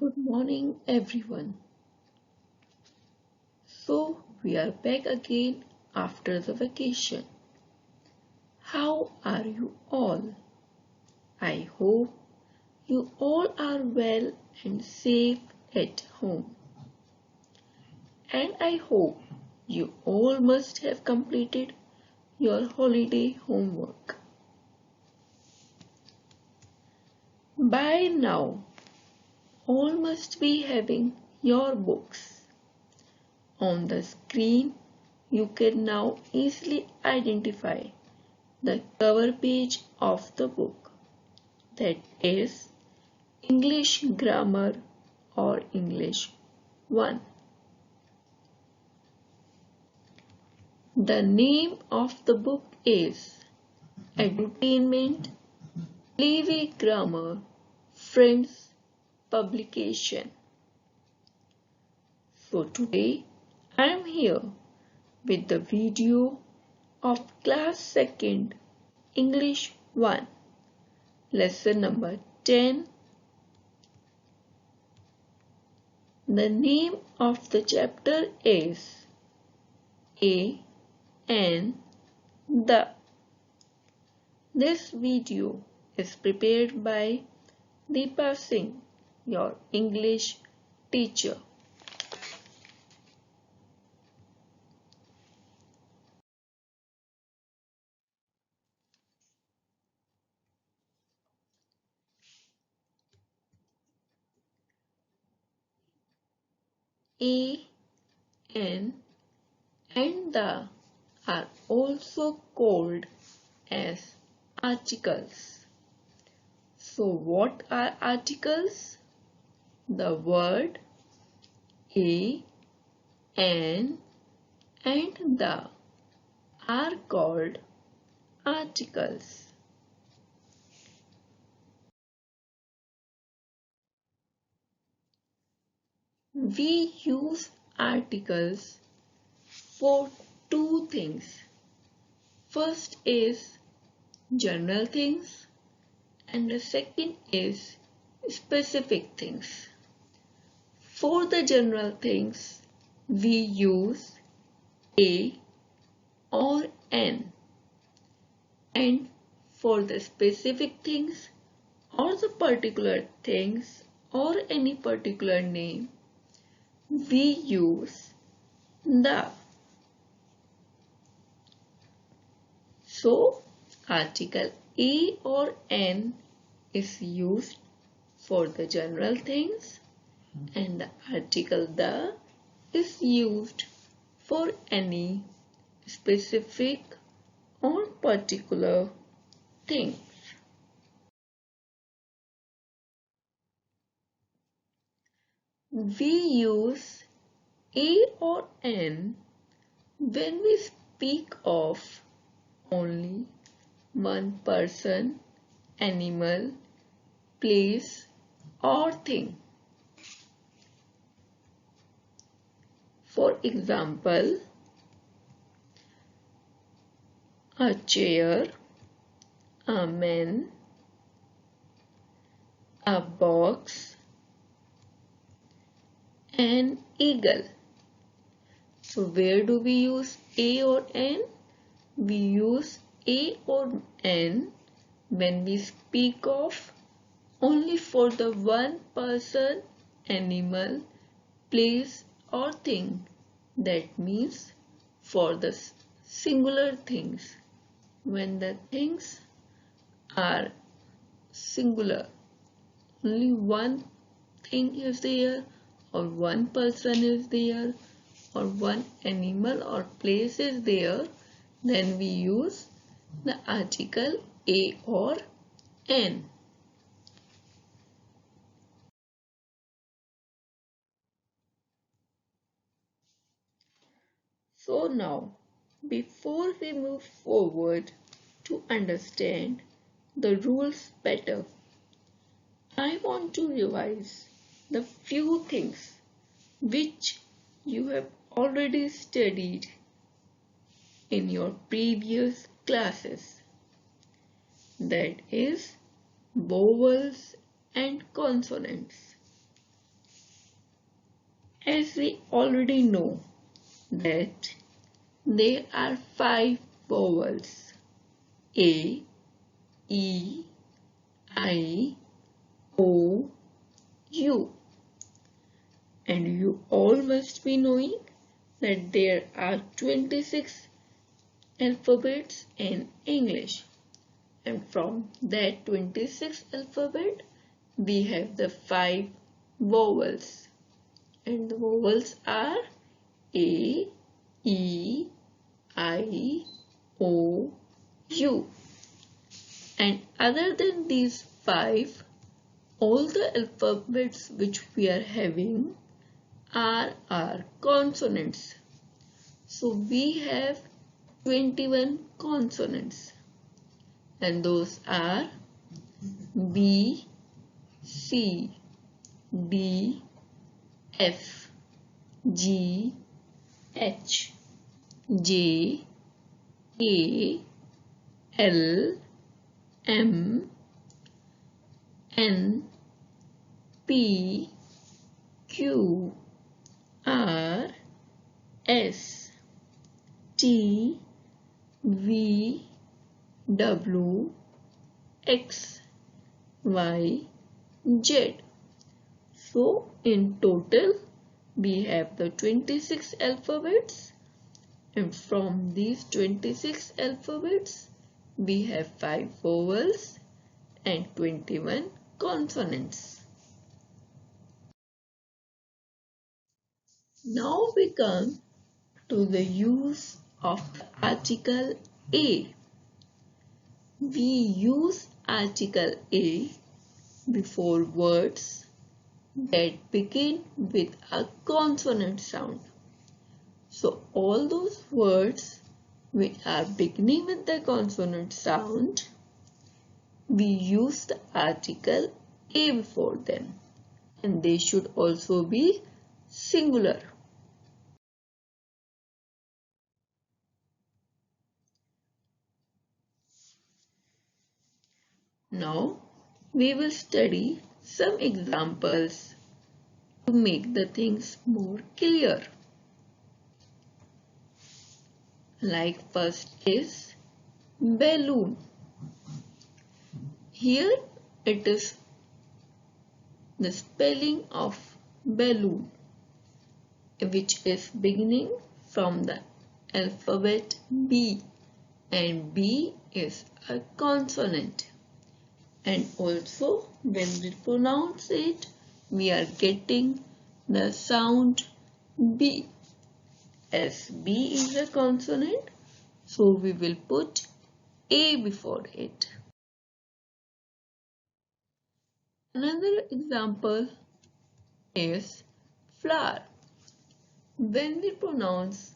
Good morning, everyone. So, we are back again after the vacation. How are you all? I hope you all are well and safe at home. And I hope you all must have completed your holiday homework. By now, all must be having your books. On the screen, you can now easily identify the cover page of the book, that is English Grammar or English 1. The name of the book is Edutainment Playway Grammar Friends Publication. So today I am here with the video of Class 2nd English 1, lesson number 10. The name of the chapter is A and the. This video is prepared by Deepa Singh, your English teacher. A and the are also called as articles. So what are articles? The word a and the are called articles. We use articles for two things. First is general things and the second is specific things. For the general things, we use a or an, and for the specific things or the particular things or any particular name, we use the. So, article a or an is used for the general things and the article the is used for any specific or particular thing. We use a or an when we speak of only one person, animal, place or thing. For example, a chair, a man, a box, an eagle. So where do we use a or an? We use a or an when we speak of only for the one person, animal, place or thing. That means for the singular things. When the things are singular, only one thing is there or one person is there or one animal or place is there, then we use the article a or an. So now, before we move forward to understand the rules better, I want to revise the few things which you have already studied in your previous classes. That is vowels and consonants. As we already know that there are 5 vowels: A, E, I, O, U. And you all must be knowing that there are 26 alphabets in English. And from that 26 alphabet, we have the 5 vowels. And the vowels are A, E, I, O, U. And other than these 5, all the alphabets which we are having are our consonants. So we have 21 consonants, and those are B, C, D, F, G, H, J, K, L, M, N, P, Q, R, S, T, V, W, X, Y, Z. So in total we have the 26 alphabets, and from these 26 alphabets we have 5 vowels and 21 consonants. Now we come to the use of the article A. We use article A before words that begin with a consonant sound. So all those words which are beginning with the consonant sound, we use the article A before them, and they should also be singular. Now we will study some examples to make the things more clear. Like first is balloon. Here it is the spelling of balloon, which is beginning from the alphabet B, and B is a consonant. And also when we pronounce it, we are getting the sound B. As B is a consonant, so we will put A before it. Another example is flower. When we pronounce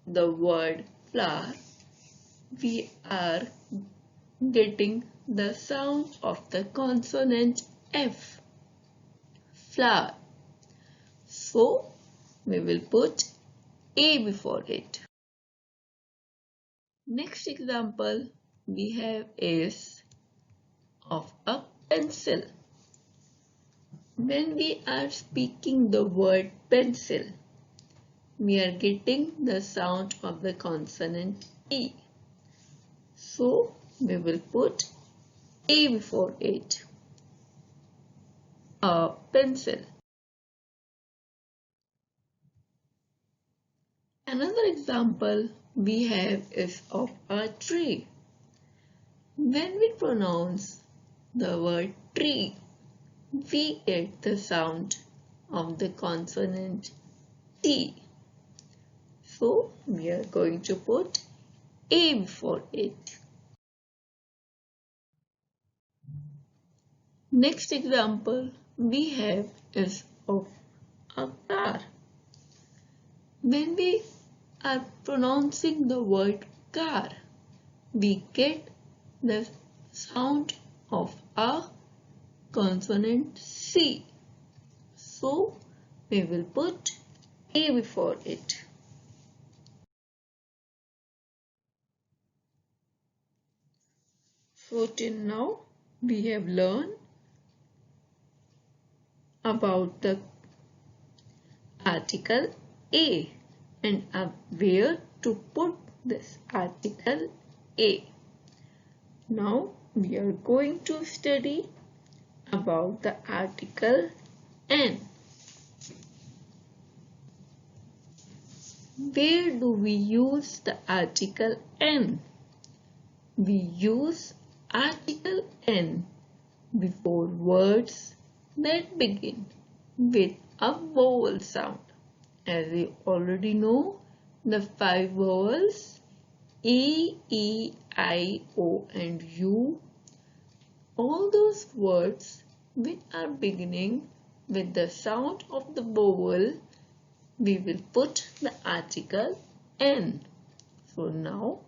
the word flower, we are getting the sound of the consonant F. Flower. So we will put A before it. Next example we have is of a pencil. When we are speaking the word pencil, we are getting the sound of the consonant E. So we will put A before it. A pencil. Another example we have is of a tree. When we pronounce the word tree, we get the sound of the consonant T. So we are going to put A before it. Next example we have is of a car. When we are pronouncing the word car, we get the sound of a consonant C. So we will put A before it. So till now we have learned about the article A and where to put this article A. Now we are going to study about the article N. Where do we use the article N? We use article N before words that begin with a vowel sound. As you already know, the 5 vowels A, E, I, O and U, all those words which are beginning with the sound of the vowel, we will put the article N. So now,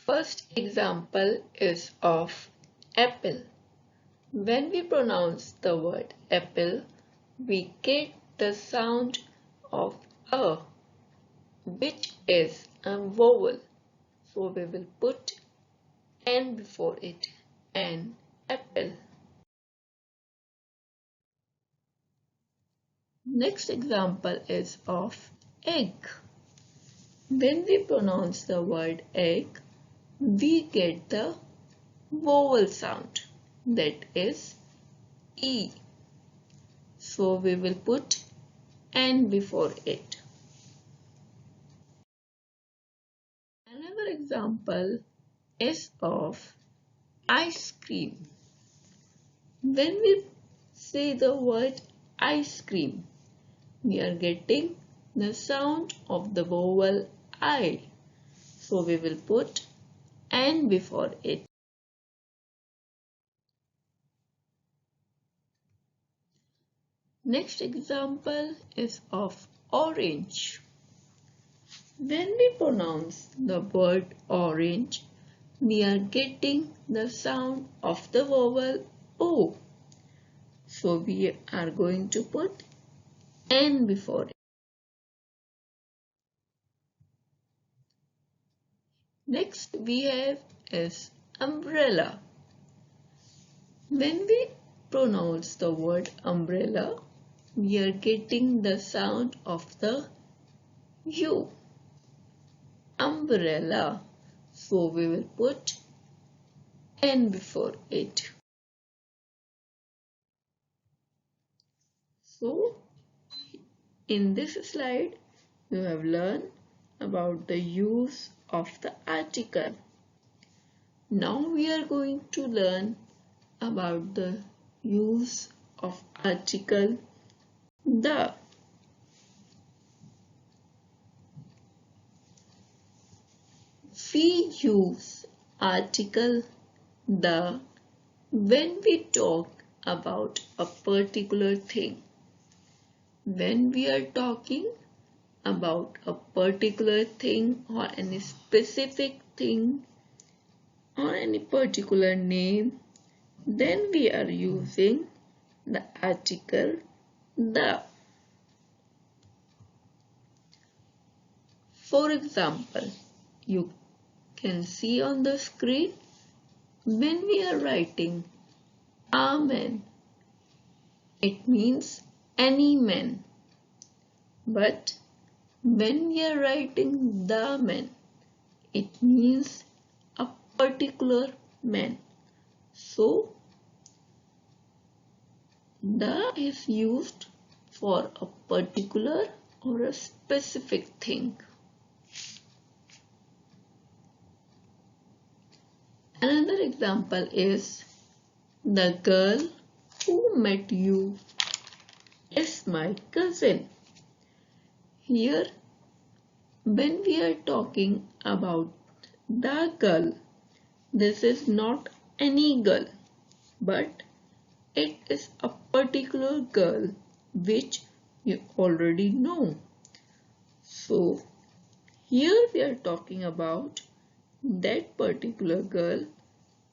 first example is of apple. When we pronounce the word apple, we get the sound of A, which is a vowel. So we will put N before it, an apple. Next example is of egg. When we pronounce the word egg, we get the vowel sound, that is E. So we will put N before it. Another example is of ice cream. When we say the word ice cream, we are getting the sound of the vowel I. So we will put N before it. Next example is of orange. When we pronounce the word orange, we are getting the sound of the vowel O. So we are going to put N before it. Next we have is umbrella. When we pronounce the word umbrella, we are getting the sound of the U. Umbrella. So we will put N before it. So in this slide, you have learned about the use of the article. Now we are going to learn about the use of article the. We use article the when we talk about a particular thing. When we are talking about a particular thing or any specific thing or any particular name, then we are using the article the. For example, you can see on the screen, when we are writing a man, it means any man. But when we are writing the man, it means a particular man. So the is used for a particular or a specific thing. Another example is the girl who met you is my cousin. Here, when we are talking about the girl, this is not any girl, but it is a particular girl which you already know. So, here we are talking about that particular girl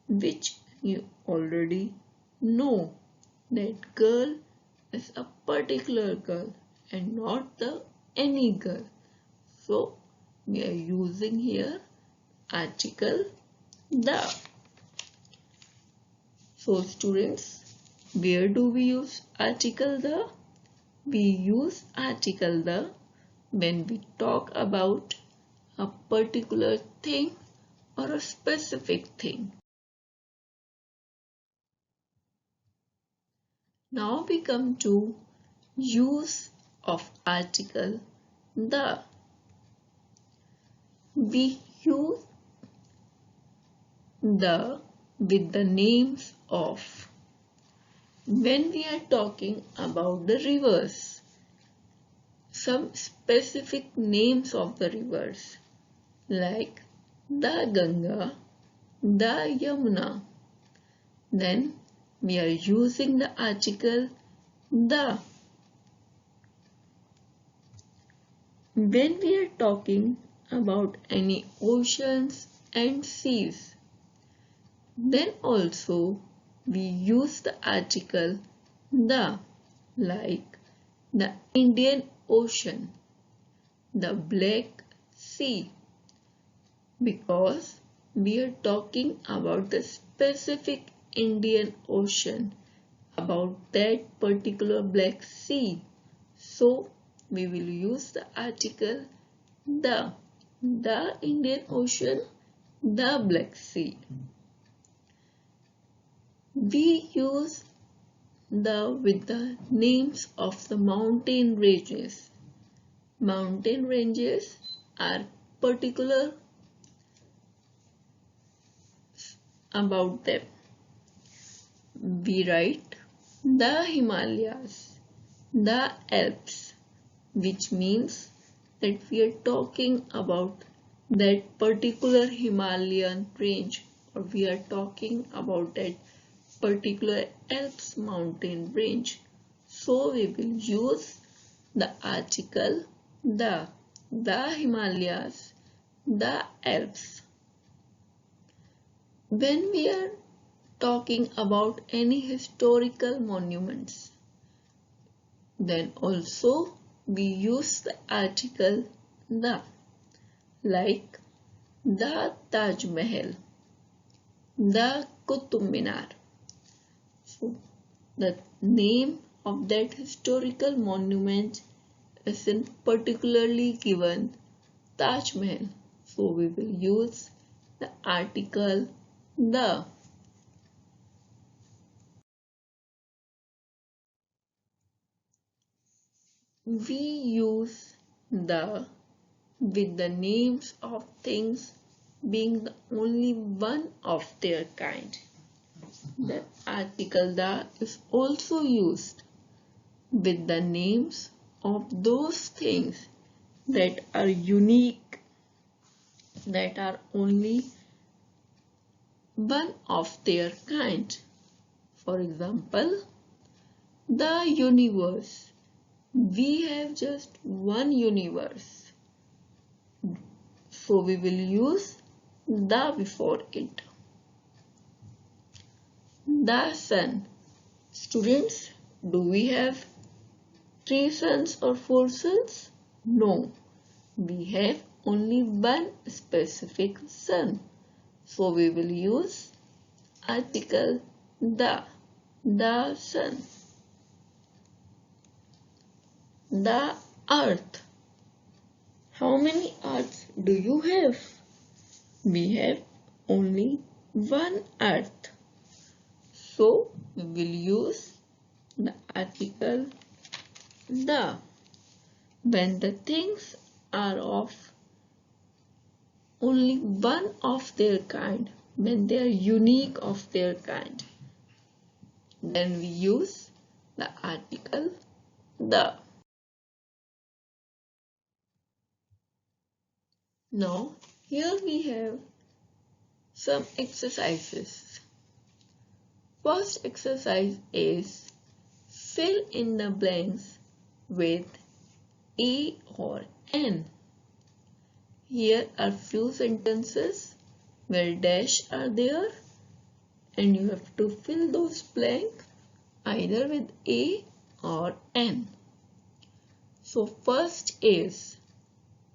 which you already know. That girl is a particular girl and not the any girl. So we are using here article the. So students, where do we use article the? We use article the when we talk about a particular thing or a specific thing. Now we come to use of article the. We use the with the names of. When we are talking about the rivers, some specific names of the rivers like the Ganga, the Yamuna, then we are using the article the. When we are talking about any oceans and seas, then also we use the article the, like the Indian Ocean, the Black Sea, because we are talking about the specific Indian Ocean, about that particular Black Sea. So we will use the article the Indian Ocean, the Black Sea. We use the with the names of the mountain ranges. Mountain ranges are particular about them. We write the Himalayas, the Alps, which means that we are talking about that particular Himalayan range, or we are talking about that particular Alps mountain range. So we will use the article the Himalayas, the Alps. When we are talking about any historical monuments, then also we use the article the, like the Taj Mahal, the Qutub Minar. So the name of that historical monument is in particularly given Taj Mahal. So we will use the article the. We use the with the names of things being the only one of their kind. The article the is also used with the names of those things that are unique, that are only one of their kind. For example, the universe. We have just one universe, so we will use the before it. The sun. Students, do we have 3 suns or 4 suns? No, we have only one specific sun, so we will use article the sun. The earth. How many earths do you have? We have only one earth. So we will use the article the when the things are of only one of their kind, when they are unique of their kind, then we use the article the. Now here we have some exercises. First exercise is fill in the blanks with A or N. Here are few sentences where dash are there and you have to fill those blanks either with A or N. So first is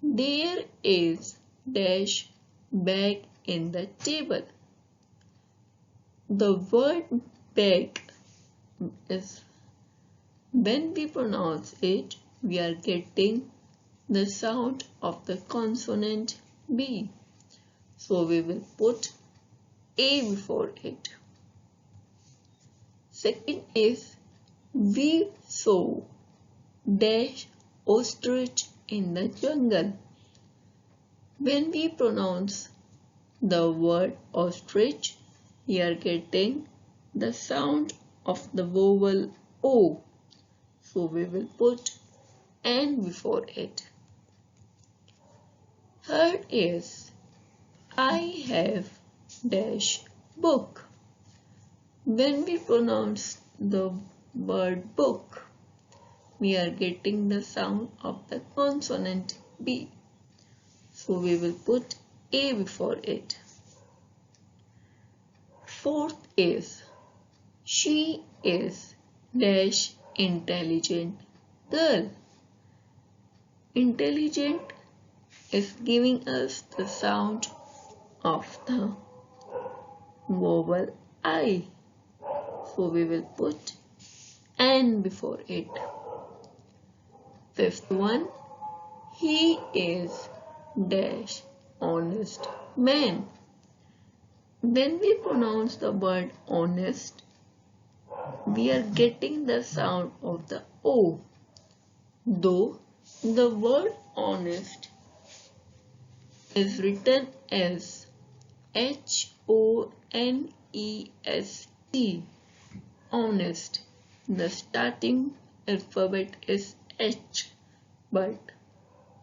there is bag in the table. The word bag is, when we pronounce it, we are getting the sound of the consonant B. So we will put A before it. Second is we saw dash ostrich in the jungle. When we pronounce the word ostrich, we are getting the sound of the vowel O. So we will put N before it. Third is I have dash book. When we pronounce the word book, we are getting the sound of the consonant B. So we will put A before it. Fourth is she is dash intelligent girl. Intelligent is giving us the sound of the vowel I. So we will put N before it. Fifth one, he is dash honest man. When we pronounce the word honest, we are getting the sound of the O. Though the word honest is written as Honest, honest. The starting alphabet is H, but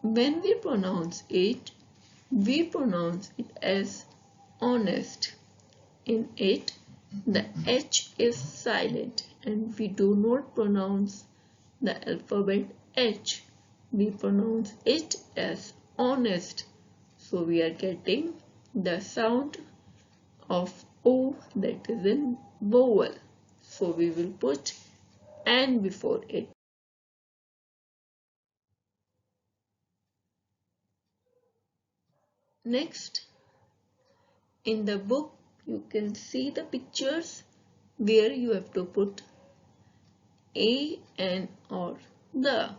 when we pronounce it as honest. In it, the H is silent and we do not pronounce the alphabet H. We pronounce it as honest. So we are getting the sound of O that is in vowel. So we will put N before it. Next, in the book you can see the pictures where you have to put A, N or the.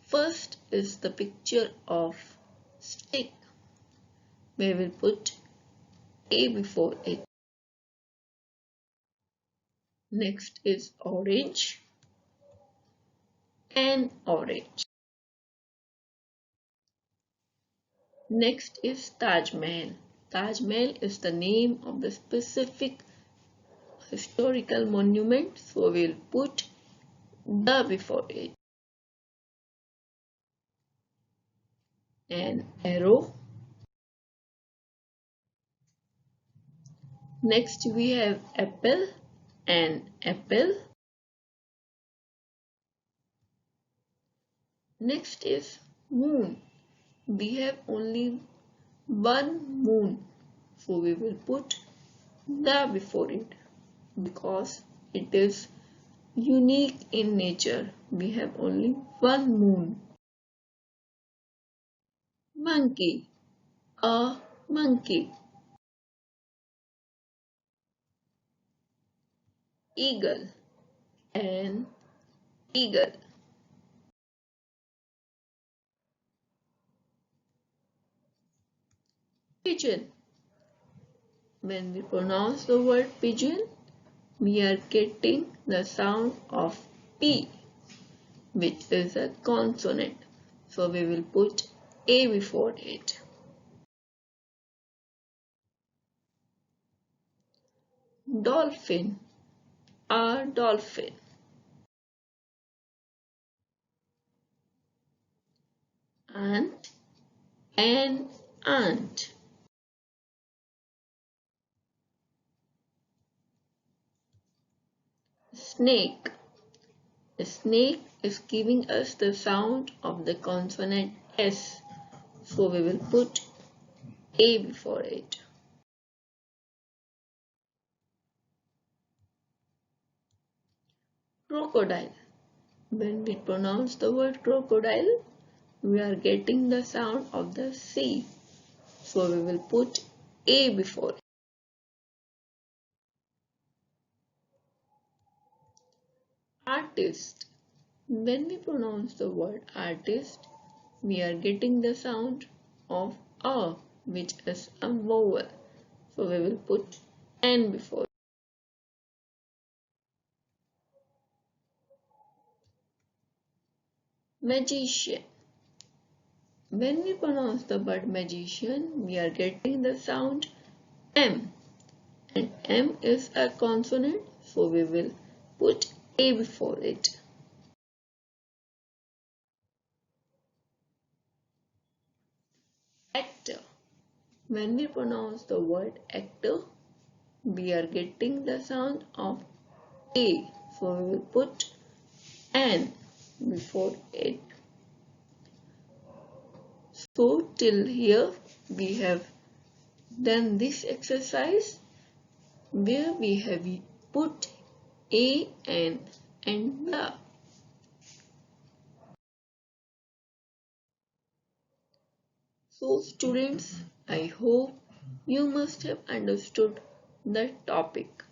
First is the picture of stick. We will put A before it. Next is orange and orange. Next is Taj Mahal. Taj Mahal is the name of the specific historical monument, so we'll put the before it. An arrow. Next we have apple and apple. Next is moon. We have only one moon, so we will put the before it because it is unique in nature. We have only one moon. Monkey, a monkey. Eagle, an eagle. Pigeon. When we pronounce the word pigeon, we are getting the sound of P, which is a consonant. So we will put A before it. Dolphin, a dolphin. Ant, an ant. Snake. The snake is giving us the sound of the consonant S. So we will put A before it. Crocodile. When we pronounce the word crocodile, we are getting the sound of the C. So we will put A before it. artist. When we pronounce the word artist, we are getting the sound of a, which is a vowel. So we will put n before. Magician. When we pronounce the word magician, we are getting the sound M. And M is a consonant, so we will put A before it. Actor. When we pronounce the word actor, we are getting the sound of A, so we will put N before it. So till here we have done this exercise where we have put A, N and the. So students, I hope you must have understood the topic.